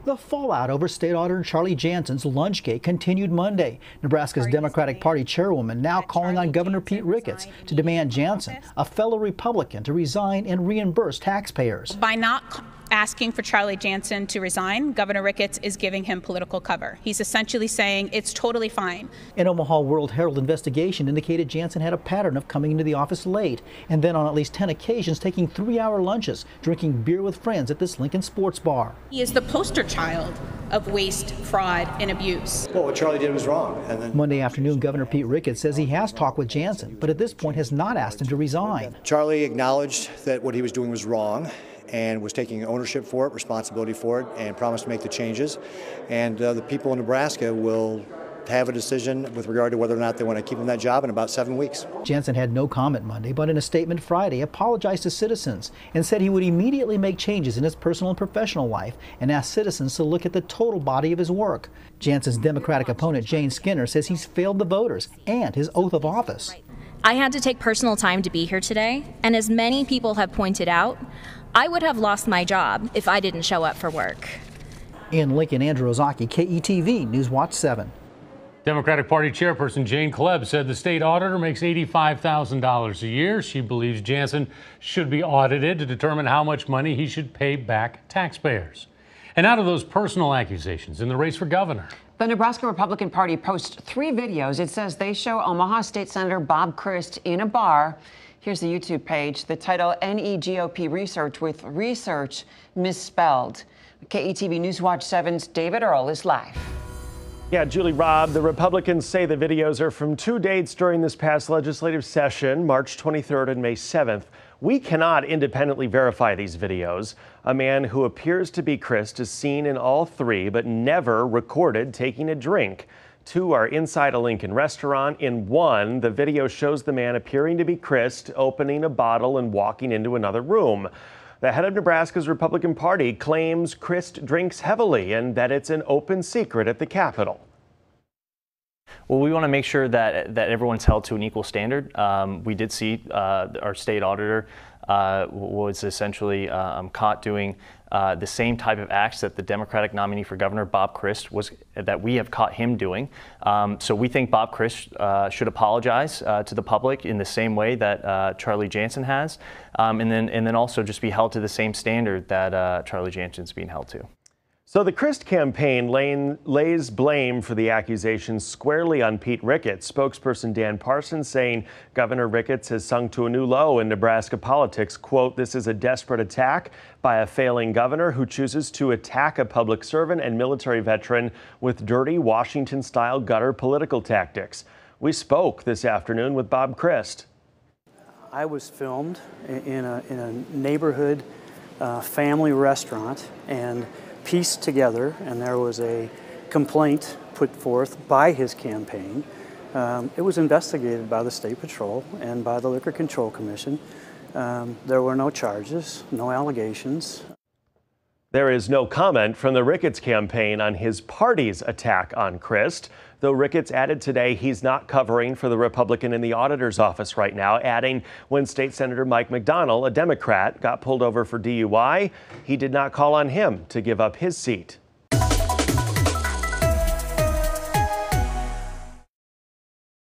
The fallout over State Auditor Charlie Jansen's Lunchgate continued Monday. Nebraska's Democratic Party chairwoman now calling on Governor Pete Ricketts to demand Jansen, a fellow Republican, to resign and reimburse taxpayers. By not asking for Charlie Jansen to resign, Governor Ricketts is giving him political cover. He's essentially saying it's totally fine. An Omaha World Herald investigation indicated Jansen had a pattern of coming into the office late and then on at least 10 occasions taking 3-hour lunches, drinking beer with friends at this Lincoln sports bar. He is the poster child of waste, fraud, and abuse. Well, what Charlie did was wrong. Monday afternoon, Governor Pete Ricketts says he has talked with Jansen, but at this point has not asked him to resign. Charlie acknowledged that what he was doing was wrong and was taking ownership for it, responsibility for it, and promised to make the changes. And the people in Nebraska will have a decision with regard to whether or not they want to keep him that job in about 7 weeks. Jansen had no comment Monday, but in a statement Friday apologized to citizens and said he would immediately make changes in his personal and professional life and asked citizens to look at the total body of his work. Jansen's Democratic opponent Jane Skinner says he's failed the voters and his oath of office. I had to take personal time to be here today, and as many people have pointed out, I would have lost my job if I didn't show up for work. In Lincoln, Andrew Ozaki, KETV News Watch 7. Democratic Party chairperson Jane Kleb said the state auditor makes $85,000 a year. She believes Jansen should be audited to determine how much money he should pay back taxpayers. And out of those personal accusations in the race for governor. The Nebraska Republican Party posts 3 videos. It says they show Omaha State Senator Bob Christ in a bar. Here's the YouTube page. The title, NEGOP Research with research misspelled. KETV News Watch 7's David Earl is live. Yeah, Julie, Rob, the Republicans say the videos are from 2 dates during this past legislative session, March 23rd and May 7th. We cannot independently verify these videos. A man who appears to be Christ is seen in all 3, but never recorded taking a drink. 2 are inside a Lincoln restaurant. In 1, the video shows the man appearing to be Christ opening a bottle and walking into another room. The head of Nebraska's Republican Party claims Christ drinks heavily and that it's an open secret at the Capitol. Well, we want to make sure that everyone's held to an equal standard. We did see our state auditor was essentially caught doing the same type of acts that the Democratic nominee for governor, Bob Christ, that we have caught him doing. So we think Bob Christ should apologize to the public in the same way that Charlie Jansen has, and then also just be held to the same standard that Charlie Jansen's being held to. So the Christ campaign lays blame for the accusations squarely on Pete Ricketts. Spokesperson Dan Parsons saying Governor Ricketts has sunk to a new low in Nebraska politics. Quote, "This is a desperate attack by a failing governor who chooses to attack a public servant and military veteran with dirty Washington-style gutter political tactics." We spoke this afternoon with Bob Christ. I was filmed in a neighborhood family restaurant and pieced together, and there was a complaint put forth by his campaign. It was investigated by the State Patrol and by the Liquor Control Commission. There were no charges, no allegations. There is no comment from the Ricketts campaign on his party's attack on Christ, though Ricketts added today he's not covering for the Republican in the auditor's office right now, adding when State Senator Mike McDonnell, a Democrat, got pulled over for DUI, he did not call on him to give up his seat.